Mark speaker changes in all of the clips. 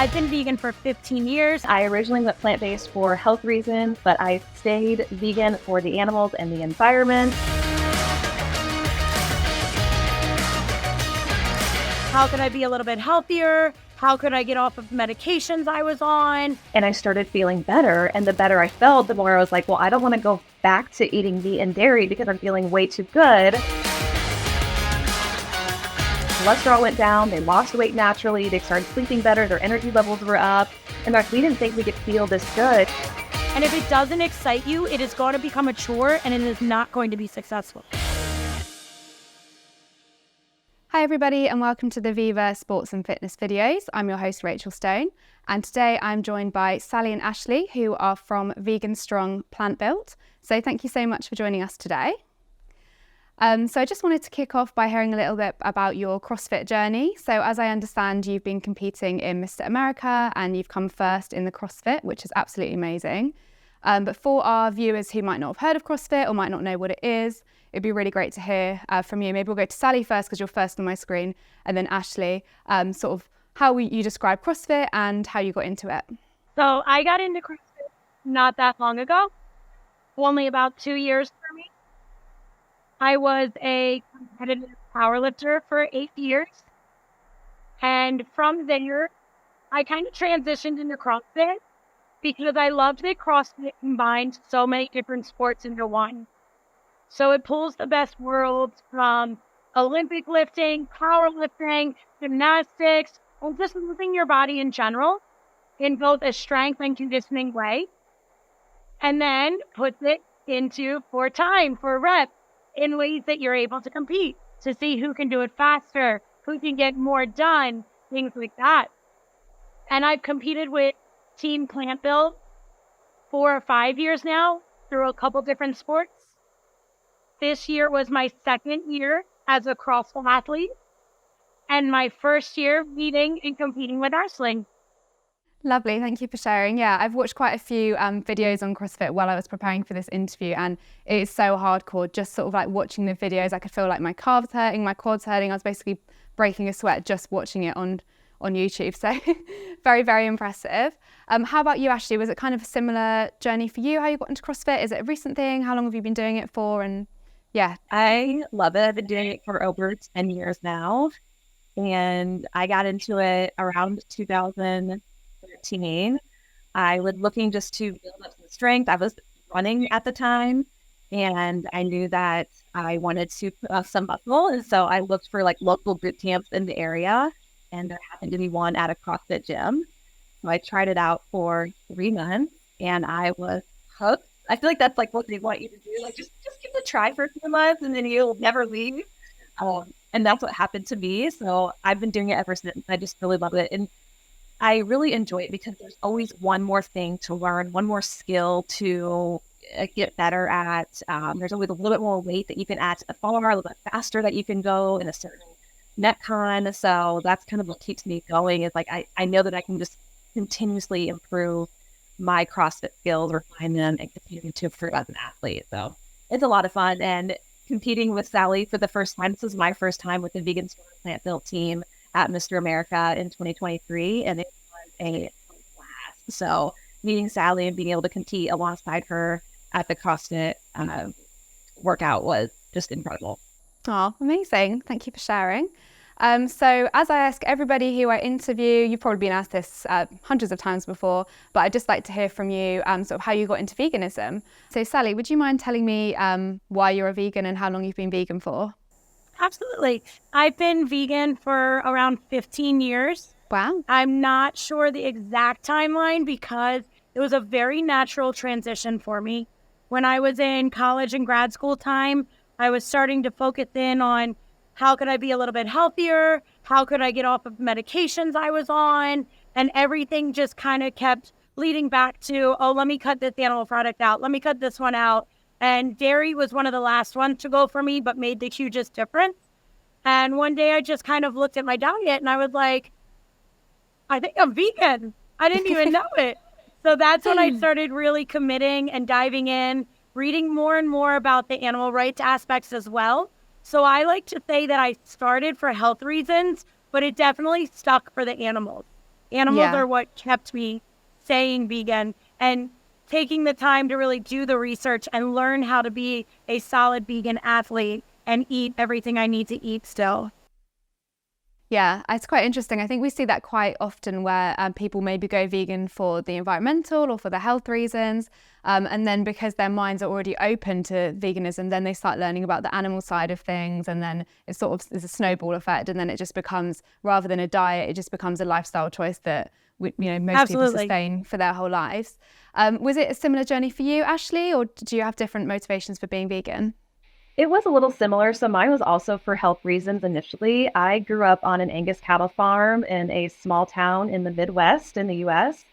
Speaker 1: I've been vegan for 15 years.
Speaker 2: I originally went plant-based for health reasons, but I stayed vegan for the animals and the environment.
Speaker 1: How could I be a little bit healthier? How could I get off of medications I was on?
Speaker 2: And I started feeling better. And the better I felt, the more I was like, well, I don't want to go back to eating meat and dairy because I'm feeling way too good. Cholesterol went down, they lost weight naturally, they started sleeping better, their energy levels were up. In fact, we didn't think we could feel this good.
Speaker 1: And if it doesn't excite you, it is going to become a chore and it is not going to be successful.
Speaker 3: Hi everybody and welcome to the Viva Sports and Fitness videos. I'm your host Rachel Stone and today I'm joined by Sally and Ashley who are from Plant Strong PlantBuilt. So thank you so much for joining us today. So I just wanted to kick off by hearing a little bit about your CrossFit journey. So as I understand, you've been competing in Mr. America and you've come first in the CrossFit, which is absolutely amazing. But for our viewers who might not have heard of CrossFit or might not know what it is, it'd be really great to hear from you. Maybe we'll go to Sally first because you're first on my screen, and then Ashley, sort of how you describe CrossFit and how you got into it.
Speaker 1: So I got into CrossFit not that long ago, only about 2 years for me. I was a competitive powerlifter for 8 years. And from there, I kind of transitioned into CrossFit because I loved that CrossFit combined so many different sports into one. So it pulls the best worlds from Olympic lifting, powerlifting, gymnastics, and just moving your body in general in both a strength and conditioning way. And then puts it into for time, for reps, in ways that you're able to compete, to see who can do it faster, who can get more done, things like that. And I've competed with Team PlantBuilt 4 or 5 years now through a couple different sports. This year was my second year as a CrossFit athlete and my first year meeting and competing with wrestling.
Speaker 3: Lovely, thank you for sharing. Yeah, I've watched quite a few videos on CrossFit while I was preparing for this interview, and it is so hardcore. Just sort of like watching the videos, I could feel like my calves hurting, my quads hurting. I was basically breaking a sweat just watching it on YouTube. So very, very impressive. How about you, Ashley? Was it kind of a similar journey for you, how you got into CrossFit? Is it a recent thing? How long have you been doing it for? And yeah.
Speaker 2: I love it. I've been doing it for over 10 years now. And I got into it around 2013. I was looking just to build up some strength. I was running at the time, and I knew that I wanted to put off some muscle. And so I looked for like local boot camps in the area, and there happened to be one at a CrossFit gym. So I tried it out for 3 months, and I was hooked. I feel like that's like what they want you to do. Like just give it a try for a few months, and then you'll never leave. And that's what happened to me. So I've been doing it ever since. I just really love it. And I really enjoy it because there's always one more thing to learn, one more skill to get better at. There's always a little bit more weight that you can add to the bar, a little bit faster that you can go in a certain metcon. So that's kind of what keeps me going, is like I know that I can just continuously improve my CrossFit skills, refine them, and continue to improve as an athlete. So it's a lot of fun. And competing with Sally for the first time, this was my first time with the Vegan Strong PlantBuilt team at Mr. America in 2023, and it was a blast. So meeting Sally and being able to compete alongside her at the CrossFit workout was just incredible.
Speaker 3: Oh, amazing. Thank you for sharing. So as I ask everybody who I interview, you've probably been asked this hundreds of times before, but I'd just like to hear from you sort of how you got into veganism. So Sally, would you mind telling me why you're a vegan and how long you've been vegan for?
Speaker 1: Absolutely. I've been vegan for around 15 years.
Speaker 3: Wow.
Speaker 1: I'm not sure the exact timeline because it was a very natural transition for me. When I was in college and grad school time, I was starting to focus in on how could I be a little bit healthier? How could I get off of medications I was on? And everything just kind of kept leading back to, oh, let me cut this animal product out. Let me cut this one out. And dairy was one of the last ones to go for me, but made the hugest difference. And one day I just kind of looked at my diet and I was like, I think I'm vegan. I didn't even know it. So that's when I started really committing and diving in, reading more and more about the animal rights aspects as well. So I like to say that I started for health reasons, but it definitely stuck for the animals. Animals are what kept me staying vegan, and taking the time to really do the research and learn how to be a solid vegan athlete and eat everything I need to eat still.
Speaker 3: Yeah, it's quite interesting. I think we see that quite often where people maybe go vegan for the environmental or for the health reasons. And then because their minds are already open to veganism, then they start learning about the animal side of things. And then it sort of is a snowball effect. And then it just becomes, rather than a diet, it just becomes a lifestyle choice that most people sustain for their whole lives. Was it a similar journey for you, Ashley, or do you have different motivations for being vegan?
Speaker 2: It was a little similar. So mine was also for health reasons initially. I grew up on an Angus cattle farm in a small town in the Midwest in the US.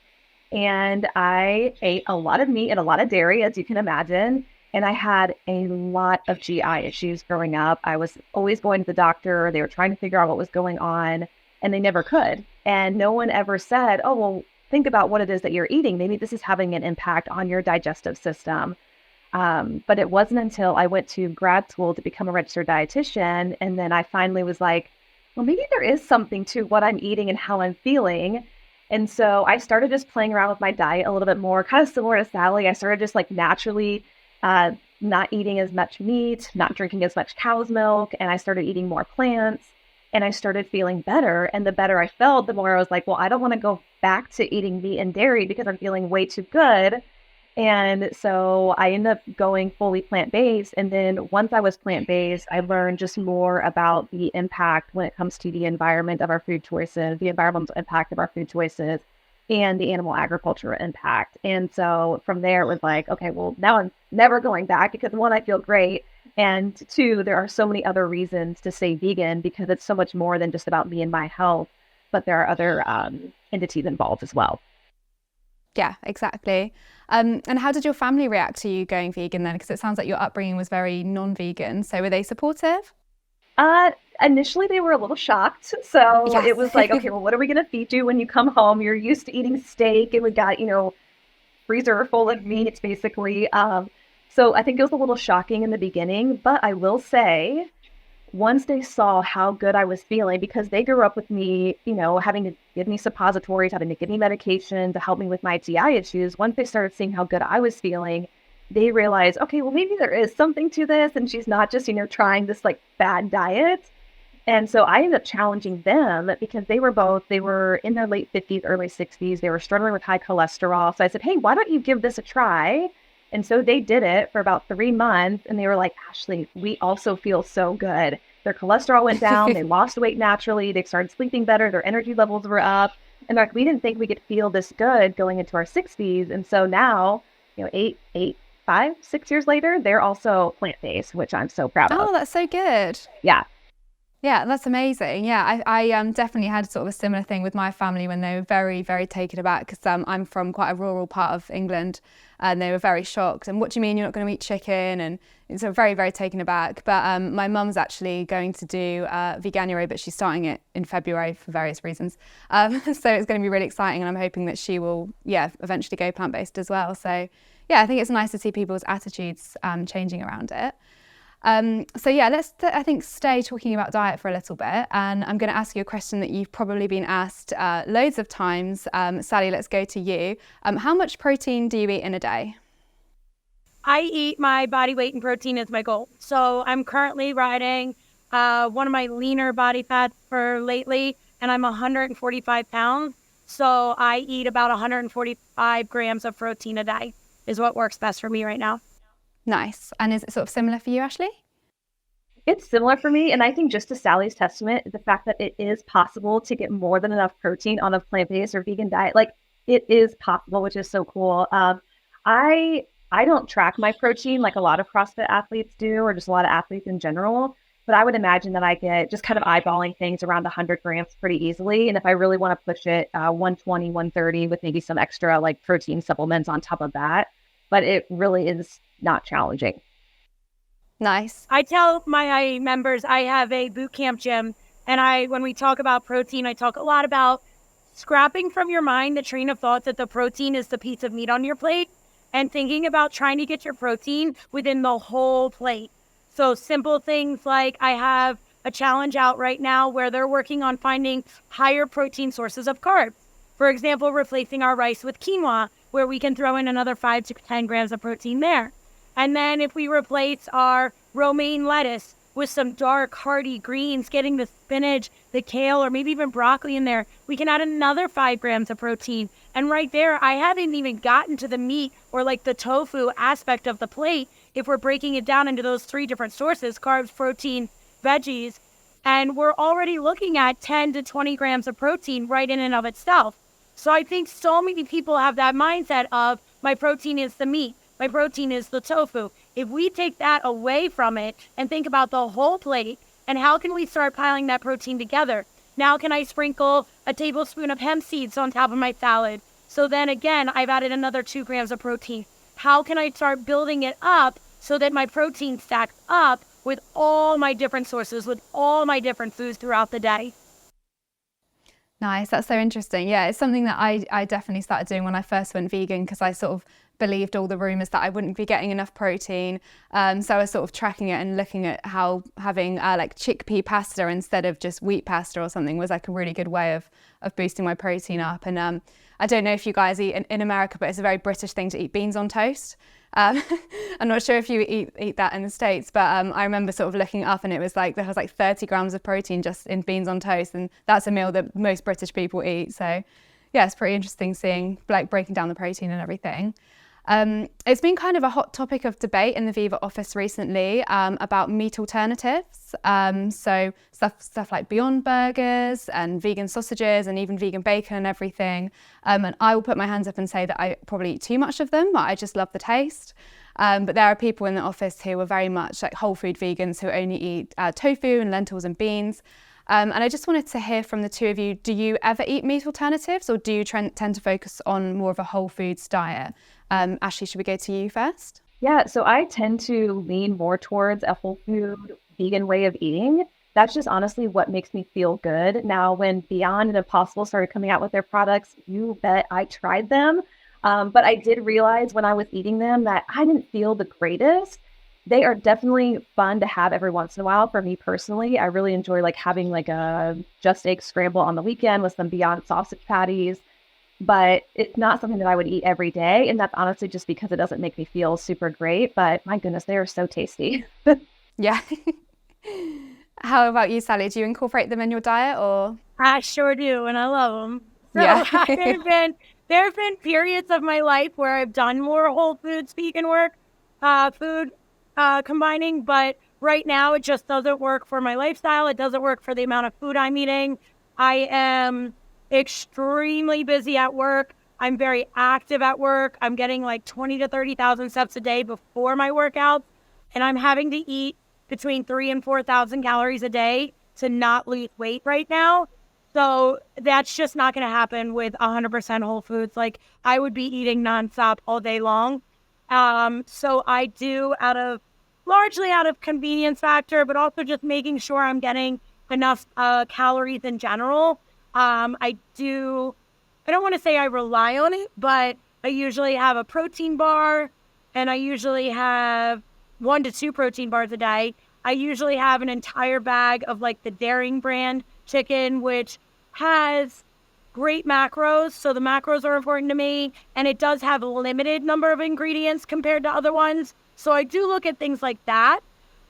Speaker 2: And I ate a lot of meat and a lot of dairy, as you can imagine. And I had a lot of GI issues growing up. I was always going to the doctor. They were trying to figure out what was going on, and they never could. And no one ever said, oh, well, think about what it is that you're eating. Maybe this is having an impact on your digestive system. But it wasn't until I went to grad school to become a registered dietitian. And then I finally was like, well, maybe there is something to what I'm eating and how I'm feeling. And so I started just playing around with my diet a little bit more, kind of similar to Sally. I started just like naturally not eating as much meat, not drinking as much cow's milk. And I started eating more plants, and I started feeling better. And the better I felt, the more I was like, well, I don't want to go back to eating meat and dairy because I'm feeling way too good. And so I ended up going fully plant-based. And then once I was plant-based, I learned just more about the impact when it comes to the environment of our food choices, the environmental impact of our food choices, and the animal agriculture impact. And so from there, it was like, okay, well, now I'm never going back because one, I feel great. And two, there are so many other reasons to stay vegan because it's so much more than just about me and my health, but there are other entities involved as well.
Speaker 3: Yeah, exactly. And how did your family react to you going vegan then? Because it sounds like your upbringing was very non-vegan. So were they supportive?
Speaker 2: Initially, they were a little shocked. So
Speaker 3: Yes.
Speaker 2: It was like, okay, well, what are we going to feed you when you come home? You're used to eating steak, and we got, freezer full of meat, basically. So I think it was a little shocking in the beginning, but I will say, once they saw how good I was feeling, because they grew up with me, having to give me suppositories, having to give me medication to help me with my GI issues. Once they started seeing how good I was feeling, they realized, okay, well, maybe there is something to this. And she's not just, trying this like bad diet. And so I ended up challenging them because they were in their late 50s, early 60s. They were struggling with high cholesterol. So I said, hey, why don't you give this a try? And so they did it for about 3 months, and they were like, Ashley, we also feel so good. Their cholesterol went down. They lost weight naturally. They started sleeping better. Their energy levels were up. And like, we didn't think we could feel this good going into our 60s. And so now, 6 years later, they're also plant-based, which I'm so proud of.
Speaker 3: Oh, that's so good.
Speaker 2: Yeah.
Speaker 3: Yeah, that's amazing. Yeah, I definitely had sort of a similar thing with my family when they were very, very taken aback because I'm from quite a rural part of England, and they were very shocked. And what do you mean you're not going to eat chicken? And it's very, very taken aback. But my mum's actually going to do Veganuary, but she's starting it in February for various reasons. So it's going to be really exciting, and I'm hoping that she will, eventually go plant-based as well. So yeah, I think it's nice to see people's attitudes changing around it. Let's I think stay talking about diet for a little bit, and I'm going to ask you a question that you've probably been asked loads of times. Sally, let's go to you. How much protein do you eat in a day?
Speaker 1: I eat my body weight in protein as my goal. So I'm currently riding one of my leaner body fats for lately, and I'm 145 pounds. So I eat about 145 grams of protein a day is what works best for me right now.
Speaker 3: Nice. And is it sort of similar for you, Ashley?
Speaker 2: It's similar for me. And I think just to Sally's testament, the fact that it is possible to get more than enough protein on a plant-based or vegan diet, like it is possible, which is so cool. I don't track my protein like a lot of CrossFit athletes do, or just a lot of athletes in general. But I would imagine that I get just kind of eyeballing things around 100 grams pretty easily. And if I really want to push it, 120, 130 with maybe some extra like protein supplements on top of that. But it really is not challenging.
Speaker 3: Nice.
Speaker 1: I tell my members I have a boot camp gym, and when we talk about protein, I talk a lot about scrapping from your mind the train of thought that the protein is the piece of meat on your plate, and thinking about trying to get your protein within the whole plate. So simple things like I have a challenge out right now where they're working on finding higher protein sources of carbs. For example, replacing our rice with quinoa, where we can throw in another 5 to 10 grams of protein there. And then if we replace our romaine lettuce with some dark, hearty greens, getting the spinach, the kale, or maybe even broccoli in there, we can add another 5 grams of protein. And right there, I haven't even gotten to the meat or like the tofu aspect of the plate if we're breaking it down into those 3 different sources: carbs, protein, veggies. And we're already looking at 10 to 20 grams of protein right in and of itself. So I think so many people have that mindset of my protein is the meat, my protein is the tofu. If we take that away from it and think about the whole plate and how can we start piling that protein together? Now can I sprinkle a tablespoon of hemp seeds on top of my salad? So then again, I've added another 2 grams of protein. How can I start building it up so that my protein stacks up with all my different sources, with all my different foods throughout the day?
Speaker 3: Nice, that's so interesting. Yeah, it's something that I definitely started doing when I first went vegan, because I sort of believed all the rumours that I wouldn't be getting enough protein. So I was sort of tracking it and looking at how having like chickpea pasta instead of just wheat pasta or something was like a really good way of boosting my protein up. And I don't know if you guys eat in America, but it's a very British thing to eat beans on toast. I'm not sure if you eat that in the States, but I remember sort of looking up and it was like there was like 30 grams of protein just in beans on toast, and that's a meal that most British people eat. So yeah, it's pretty interesting seeing like breaking down the protein and everything. It's been kind of a hot topic of debate in the Viva office recently about meat alternatives. So stuff like Beyond Burgers and vegan sausages and even vegan bacon and everything. And I will put my hands up and say that I probably eat too much of them, but I just love the taste. But there are people in the office who are very much like whole food vegans who only eat tofu and lentils and beans. And I just wanted to hear from the two of you, do you ever eat meat alternatives, or do you tend to focus on more of a whole foods diet? Ashley, should we go to you first?
Speaker 2: Yeah, so I tend to lean more towards a whole food vegan way of eating. That's just honestly what makes me feel good. Now, when Beyond and Impossible started coming out with their products, you bet I tried them. But I did realize when I was eating them that I didn't feel the greatest. They are definitely fun to have every once in a while. For me personally, I really enjoy like having like a just egg scramble on the weekend with some Beyond sausage patties, but it's not something that I would eat every day. And that's honestly just because it doesn't make me feel super great. But my goodness, they are so tasty.
Speaker 3: Yeah. How about you, Sally? Do you incorporate them in your diet, or?
Speaker 1: I sure do, and I love them. So
Speaker 3: Yeah.
Speaker 1: there have been periods of my life where I've done more whole foods vegan work, combining, but right now it just doesn't work for my lifestyle. It doesn't work for the amount of food I'm eating. I am extremely busy at work. I'm very active at work. I'm getting like 20 to 30,000 steps a day before my workouts, and I'm having to eat between 3,000 and 4,000 calories a day to not lose weight right now. So that's just not going to happen with 100% whole foods. Like, I would be eating nonstop all day long. So I do largely out of convenience factor, but also just making sure I'm getting enough calories in general. I don't want to say I rely on it, but I usually have a protein bar, and I usually have 1 to 2 protein bars a day. I usually have an entire bag of like the Daring brand chicken, which has great macros. So the macros are important to me, and it does have a limited number of ingredients compared to other ones. So I do look at things like that.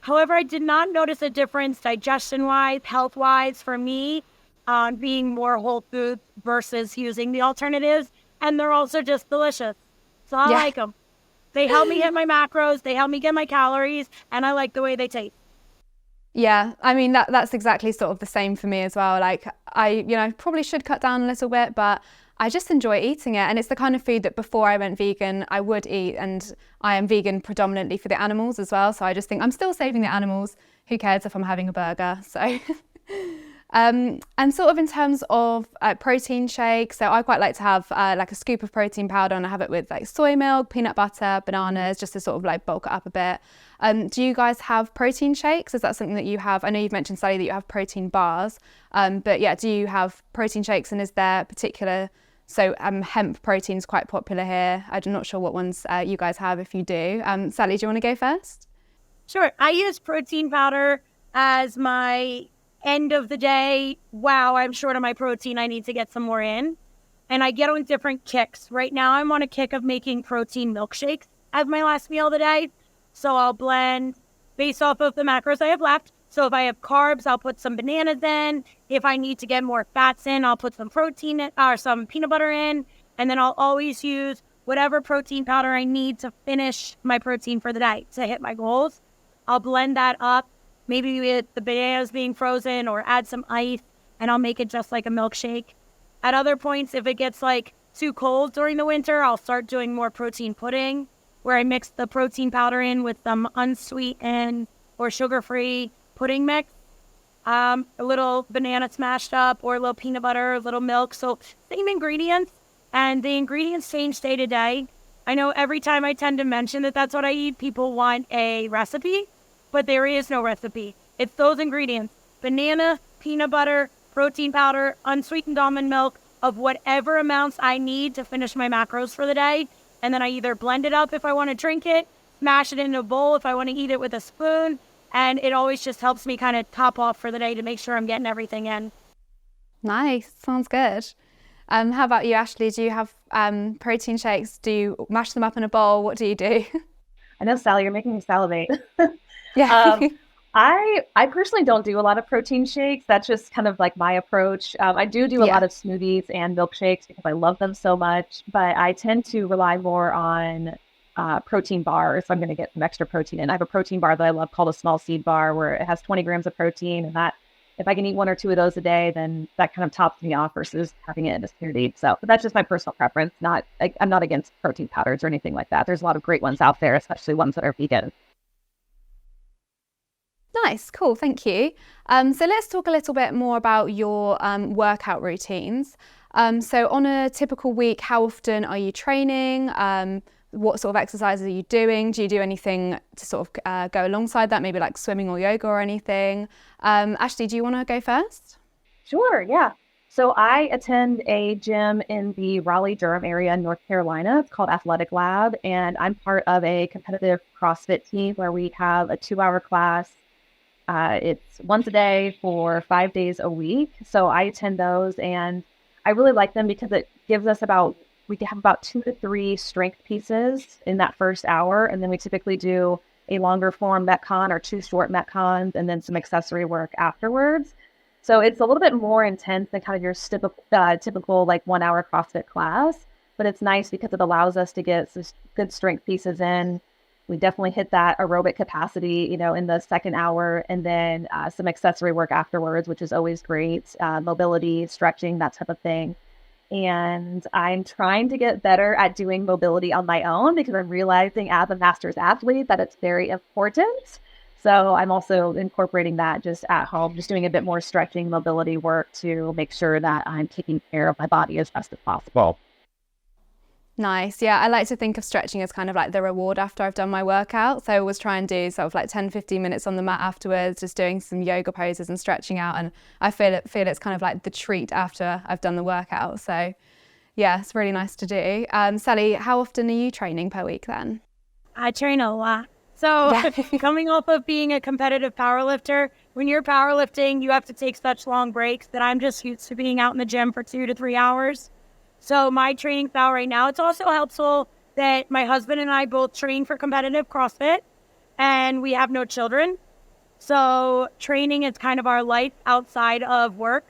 Speaker 1: However, I did not notice a difference digestion-wise, health-wise for me on being more whole food versus using the alternatives. And they're also just delicious. So I like them. They help me hit my macros, they help me get my calories, and I like the way they taste.
Speaker 3: Yeah, I mean, that's exactly sort of the same for me as well. Like, I probably should cut down a little bit, but I just enjoy eating it. And it's the kind of food that before I went vegan, I would eat. And I am vegan predominantly for the animals as well. So I just think I'm still saving the animals. Who cares if I'm having a burger? So, and sort of in terms of protein shakes, so I quite like to have like a scoop of protein powder, and I have it with like soy milk, peanut butter, bananas, just to sort of like bulk it up a bit. Do you guys have protein shakes? Is that something that you have? I know you've mentioned, Sally, that you have protein bars, but yeah, do you have protein shakes, and is there particular, so hemp protein is quite popular here. I'm not sure what ones you guys have if you do. Sally, do you want to go first?
Speaker 1: Sure. I use protein powder as my end of the day. Wow, I'm short on my protein. I need to get some more in. and I get on different kicks. Right now, I'm on a kick of making protein milkshakes as my last meal of the day. So I'll blend based off of the macros I have left. So if I have carbs, I'll put some bananas in. If I need to get more fats in, I'll put some protein in, or some peanut butter in. And then I'll always use whatever protein powder I need to finish my protein for the day to hit my goals. I'll blend that up, maybe with the bananas being frozen, or add some ice, and I'll make it just like a milkshake. At other points, if it gets like too cold during the winter, I'll start doing more protein pudding, where I mix the protein powder in with some unsweetened or sugar-free pudding mix, a little banana smashed up, or a little peanut butter, a little milk. So same ingredients, and the ingredients change day to day. I know every time I tend to mention that that's what I eat, people want a recipe, but there is no recipe. It's those ingredients: banana, peanut butter, protein powder, unsweetened almond milk, of whatever amounts I need to finish my macros for the day. And then I either blend it up if I want to drink it, smash it into a bowl if I want to eat it with a spoon. And it always just helps me kind of top off for the day to make sure I'm getting everything in.
Speaker 3: Nice. Sounds good. How about you, Ashley? Do you have protein shakes? Do you mash them up in a bowl? What do you do?
Speaker 2: I know, Sally, you're making me salivate.
Speaker 3: Yeah.
Speaker 2: I personally don't do a lot of protein shakes. That's just kind of like my approach. I do a lot of smoothies and milkshakes because I love them so much, but I tend to rely more on protein bars. So I'm going to get some extra protein in. I have a protein bar that I love called a small seed bar, where it has 20 grams of protein, and that, if I can eat 1 or 2 of those a day, then that kind of tops me off versus having it in a smoothie. So but that's just my personal preference. I'm not against protein powders or anything like that. There's a lot of great ones out there, especially ones that are vegan.
Speaker 3: Nice, cool, thank you. So let's talk a little bit more about your workout routines. So on a typical week, how often are you training? What sort of exercises are you doing? Do you do anything to sort of go alongside that, maybe like swimming or yoga or anything? Ashley, do you want to go first?
Speaker 2: Sure, yeah. So I attend a gym in the Raleigh-Durham area in North Carolina. It's called Athletic Lab, and I'm part of a competitive CrossFit team where we have a 2-hour class. It's once a day for 5 days a week. So I attend those, and I really like them because it gives us we have about 2 to 3 strength pieces in that first hour. And then we typically do a longer form Metcon or 2 short Metcons, and then some accessory work afterwards. So it's a little bit more intense than kind of your typical like 1-hour CrossFit class, but it's nice because it allows us to get some good strength pieces in. We definitely hit that aerobic capacity, in the second hour, and then some accessory work afterwards, which is always great. Mobility, stretching, that type of thing. And I'm trying to get better at doing mobility on my own because I'm realizing as a master's athlete that it's very important. So I'm also incorporating that just at home, just doing a bit more stretching, mobility work to make sure that I'm taking care of my body as best as possible.
Speaker 3: Nice. Yeah, I like to think of stretching as kind of like the reward after I've done my workout. So I always try and do sort of like 10, 15 minutes on the mat afterwards, just doing some yoga poses and stretching out. And I feel it's kind of like the treat after I've done the workout. So yeah, it's really nice to do. Sally, how often are you training per week then?
Speaker 1: I train a lot. So coming off of being a competitive powerlifter, when you're powerlifting, you have to take such long breaks that I'm just used to being out in the gym for 2 to 3 hours. So my training style right now, it's also helpful that my husband and I both train for competitive CrossFit, and we have no children. So training is kind of our life outside of work.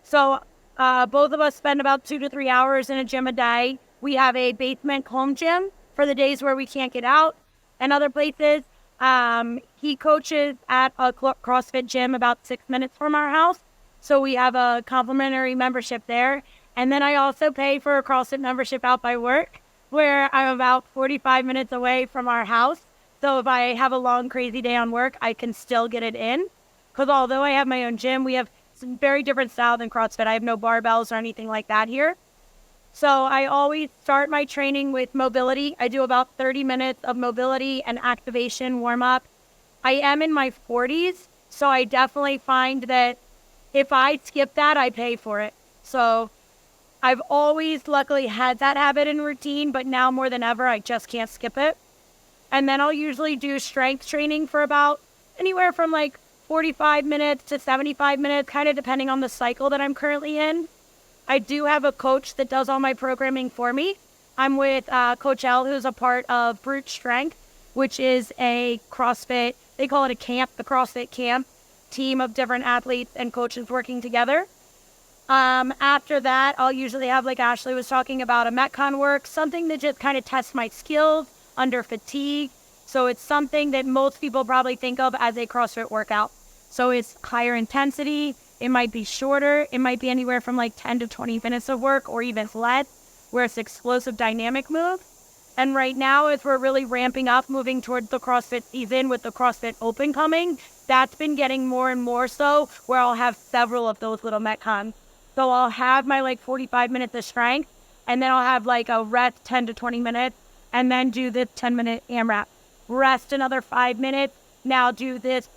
Speaker 1: So both of us spend about 2 to 3 hours in a gym a day. We have a basement home gym for the days where we can't get out, and other places. He coaches at a CrossFit gym about 6 minutes from our house. So we have a complimentary membership there. And then I also pay for a CrossFit membership out by work, where I'm about 45 minutes away from our house. So if I have a long, crazy day on work, I can still get it in. Because although I have my own gym, we have some very different style than CrossFit. I have no barbells or anything like that here. So I always start my training with mobility. I do about 30 minutes of mobility and activation warm-up. I am in my 40s, so I definitely find that if I skip that, I pay for it. So I've always luckily had that habit and routine, but now more than ever, I just can't skip it. And then I'll usually do strength training for about anywhere from like 45 minutes to 75 minutes, kind of depending on the cycle that I'm currently in. I do have a coach that does all my programming for me. I'm with Coach L, who's a part of Brute Strength, which is a CrossFit, they call it a camp, the CrossFit camp, team of different athletes and coaches working together. After that, I'll usually have, like Ashley was talking about, a Metcon work, something that just kind of tests my skills under fatigue. So it's something that most people probably think of as a CrossFit workout. So it's higher intensity. It might be shorter. It might be anywhere from like 10 to 20 minutes of work or even less, where it's explosive dynamic move. And right now, as we're really ramping up, moving towards the CrossFit season with the CrossFit Open coming, that's been getting more and more so, where I'll have several of those little Metcons. So I'll have my like 45 minutes of strength, and then I'll have like a rest 10 to 20 minutes, and then do this 10-minute AMRAP. Rest another 5 minutes, now do this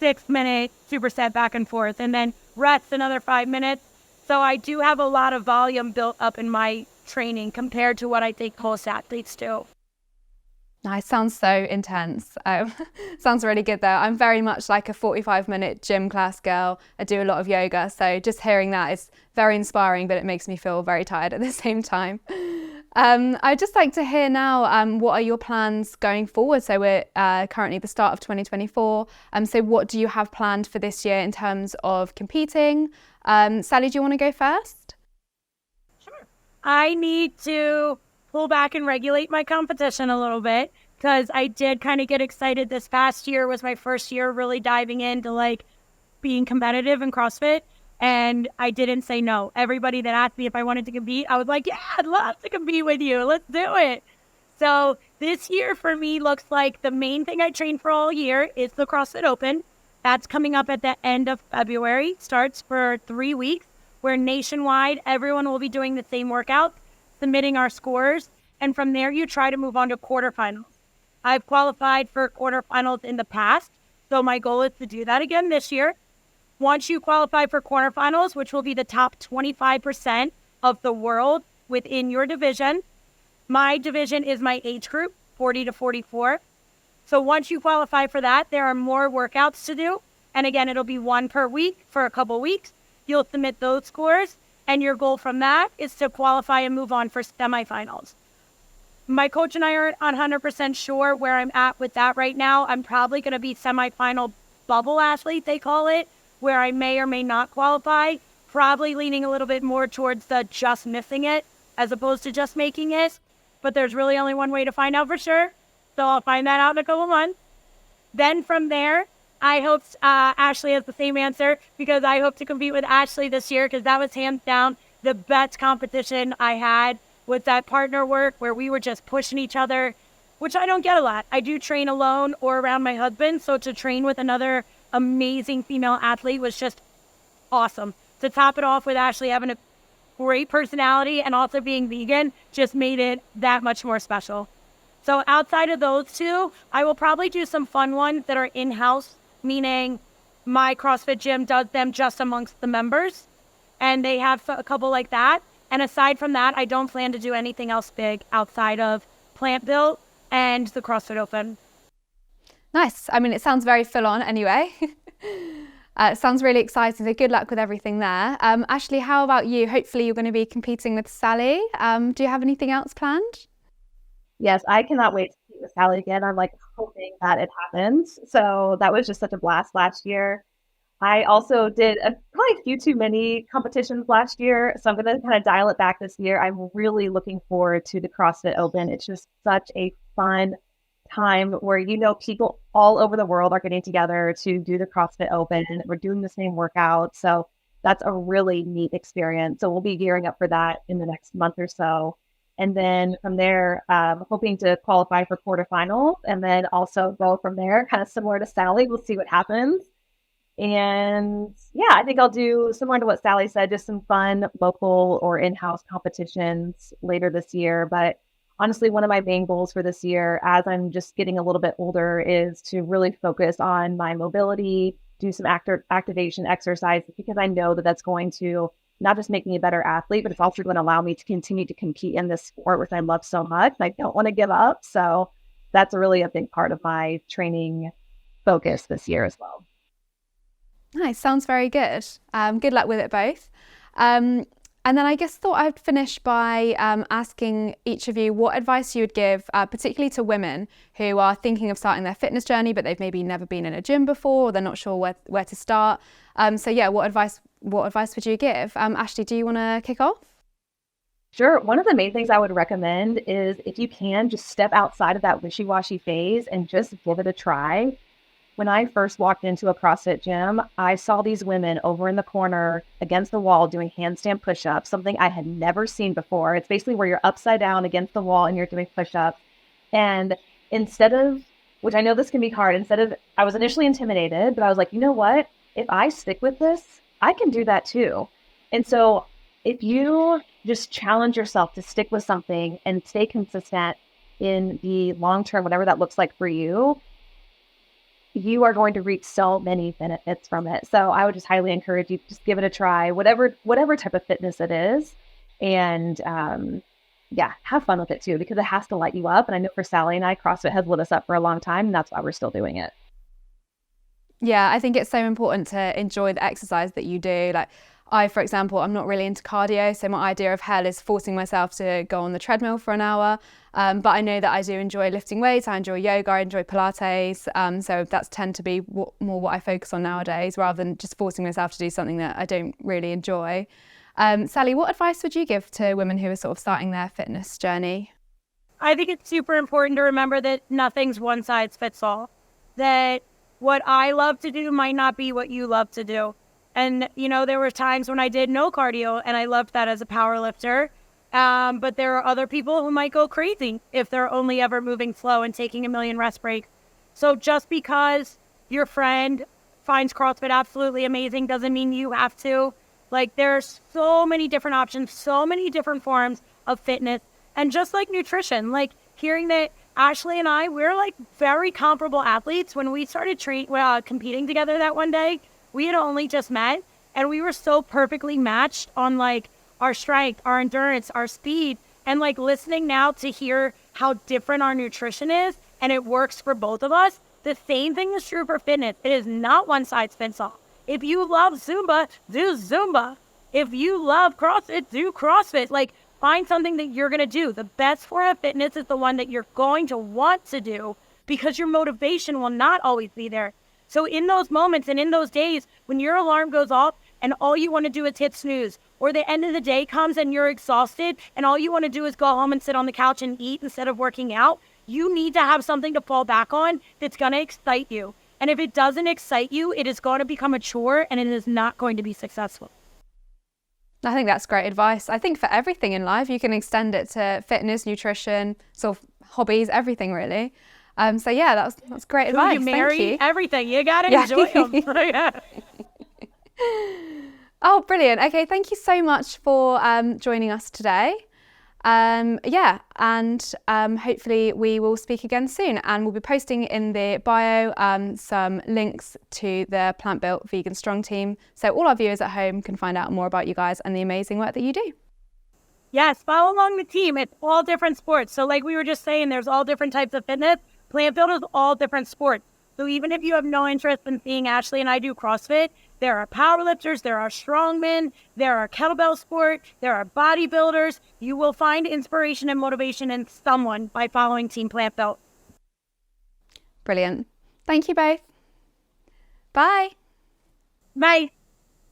Speaker 1: 6-minute superset back and forth, and then rest another 5 minutes. So I do have a lot of volume built up in my training compared to what I think most athletes do.
Speaker 3: Nice. Sounds so intense. Sounds really good though. I'm very much like a 45-minute gym class girl. I do a lot of yoga. So just hearing that is very inspiring, but it makes me feel very tired at the same time. I'd just like to hear now, what are your plans going forward? So we're currently at the start of 2024. So what do you have planned for this year in terms of competing? Sally, do you want to go first?
Speaker 1: Sure. I need to pull back and regulate my competition a little bit, because I did kind of get excited. This past year was my first year really diving into like being competitive in CrossFit, and I didn't say no. Everybody that asked me if I wanted to compete, I was like, yeah, I'd love to compete with you. Let's do it. So this year for me looks like the main thing I trained for all year is the CrossFit Open. That's coming up at the end of February, starts for 3 weeks, where nationwide everyone will be doing the same workout, submitting our scores, and from there you try to move on to quarterfinals. I've qualified for quarterfinals in the past, so my goal is to do that again this year. Once you qualify for quarterfinals, which will be the top 25% of the world within your division, my division is my age group, 40 to 44. So once you qualify for that, there are more workouts to do. And again, it'll be one per week for a couple weeks. You'll submit those scores, and your goal from that is to qualify and move on for semifinals. My coach and I aren't 100% sure where I'm at with that right now. I'm probably going to be semifinal bubble athlete, they call it, where I may or may not qualify, probably leaning a little bit more towards the just missing it as opposed to just making it. But there's really only one way to find out for sure. So I'll find that out in a couple months. Then from there, I hope Ashley has the same answer, because I hope to compete with Ashley this year, because that was hands down the best competition I had, with that partner work where we were just pushing each other, which I don't get a lot. I do train alone or around my husband, so to train with another amazing female athlete was just awesome. To top it off with Ashley having a great personality and also being vegan just made it that much more special. So outside of those two, I will probably do some fun ones that are in-house, meaning my CrossFit gym does them just amongst the members, and they have a couple like that. And aside from that, I don't plan to do anything else big outside of PlantBuilt and the CrossFit Open.
Speaker 3: Nice. I mean, it sounds very full on anyway. It sounds really exciting. So good luck with everything there. Ashley, how about you? Hopefully you're going to be competing with Sally. Do you have anything else planned?
Speaker 2: Yes, I cannot wait to compete with Sally again. I'm like hoping that it happens. So that was just such a blast last year. I also did probably a few too many competitions last year, so I'm going to kind of dial it back this year. I'm really looking forward to the CrossFit Open. It's just such a fun time where, people all over the world are getting together to do the CrossFit Open. We're doing the same workout, so that's a really neat experience. So we'll be gearing up for that in the next month or so. And then from there, hoping to qualify for quarterfinals, and then also go from there, kind of similar to Sally. We'll see what happens. And yeah, I think I'll do similar to what Sally said, just some fun local or in-house competitions later this year. But honestly, one of my main goals for this year, as I'm just getting a little bit older, is to really focus on my mobility, do some activation exercises, because I know that that's going to not just make me a better athlete, but it's also going to allow me to continue to compete in this sport, which I love so much. I don't want to give up. So that's really a big part of my training focus this year as well.
Speaker 3: Nice. Sounds very good. Good luck with it both. And then I guess thought I'd finish by asking each of you what advice you would give, particularly to women who are thinking of starting their fitness journey, but they've maybe never been in a gym before, or they're not sure where to start. So yeah, what advice would you give? Ashley, do you want to kick off?
Speaker 2: Sure. One of the main things I would recommend is if you can just step outside of that wishy-washy phase and just give it a try. When I first walked into a CrossFit gym, I saw these women over in the corner against the wall doing handstand push-ups, something I had never seen before. It's basically where you're upside down against the wall and you're doing push-ups. And instead of, which I know this can be hard, I was initially intimidated, but I was like, you know what? If I stick with this, I can do that too. And so if you just challenge yourself to stick with something and stay consistent in the long term, whatever that looks like for you, you are going to reap so many benefits from it. So I would just highly encourage you to just give it a try, whatever type of fitness it is. And have fun with it too, because it has to light you up. And I know for Sally and I, CrossFit has lit us up for a long time, and that's why we're still doing it.
Speaker 3: Yeah, I think it's so important to enjoy the exercise that you do. Like I, for example, I'm not really into cardio, so my idea of hell is forcing myself to go on the treadmill for an hour. But I know that I do enjoy lifting weights, I enjoy yoga, I enjoy Pilates. So that's tend to be more what I focus on nowadays, rather than just forcing myself to do something that I don't really enjoy. Sally, what advice would you give to women who are sort of starting their fitness journey?
Speaker 1: I think it's super important to remember that nothing's one size fits all. That what I love to do might not be what you love to do. And, there were times when I did no cardio and I loved that as a power lifter. But there are other people who might go crazy if they're only ever moving slow and taking a million rest breaks. So just because your friend finds CrossFit absolutely amazing doesn't mean you have to. Like, there's so many different options, so many different forms of fitness. And just like nutrition, like hearing that Ashley and I, we're like very comparable athletes. When we started competing together that one day, we had only just met, and we were so perfectly matched on like our strength, our endurance, our speed, and like listening now to hear how different our nutrition is, and it works for both of us. The same thing is true for fitness. It is not one size fits all. If you love Zumba, do Zumba. If you love CrossFit, do CrossFit. Like, find something that you're going to do. The best form of fitness is the one that you're going to want to do, because your motivation will not always be there. So in those moments and in those days when your alarm goes off and all you want to do is hit snooze, or the end of the day comes and you're exhausted and all you want to do is go home and sit on the couch and eat instead of working out, you need to have something to fall back on that's going to excite you. And if it doesn't excite you, it is going to become a chore and it is not going to be successful.
Speaker 3: I think that's great advice. I think for everything in life, you can extend it to fitness, nutrition, sort of hobbies, everything really. So yeah, that's great advice.
Speaker 1: You marry,
Speaker 3: thank you.
Speaker 1: Everything. You got to enjoy them.
Speaker 3: Oh, brilliant. Okay, thank you so much for joining us today. And hopefully we will speak again soon. And we'll be posting in the bio some links to the PlantBuilt Vegan Strong team, so all our viewers at home can find out more about you guys and the amazing work that you do.
Speaker 1: Yes, follow along the team. It's all different sports. So like we were just saying, there's all different types of fitness. PlantBuilt is all different sports. So even if you have no interest in seeing Ashley and I do CrossFit, there are powerlifters, there are strongmen, there are kettlebell sport, there are bodybuilders. You will find inspiration and motivation in someone by following Team PlantBuilt.
Speaker 3: Brilliant. Thank you both. Bye.
Speaker 1: Bye.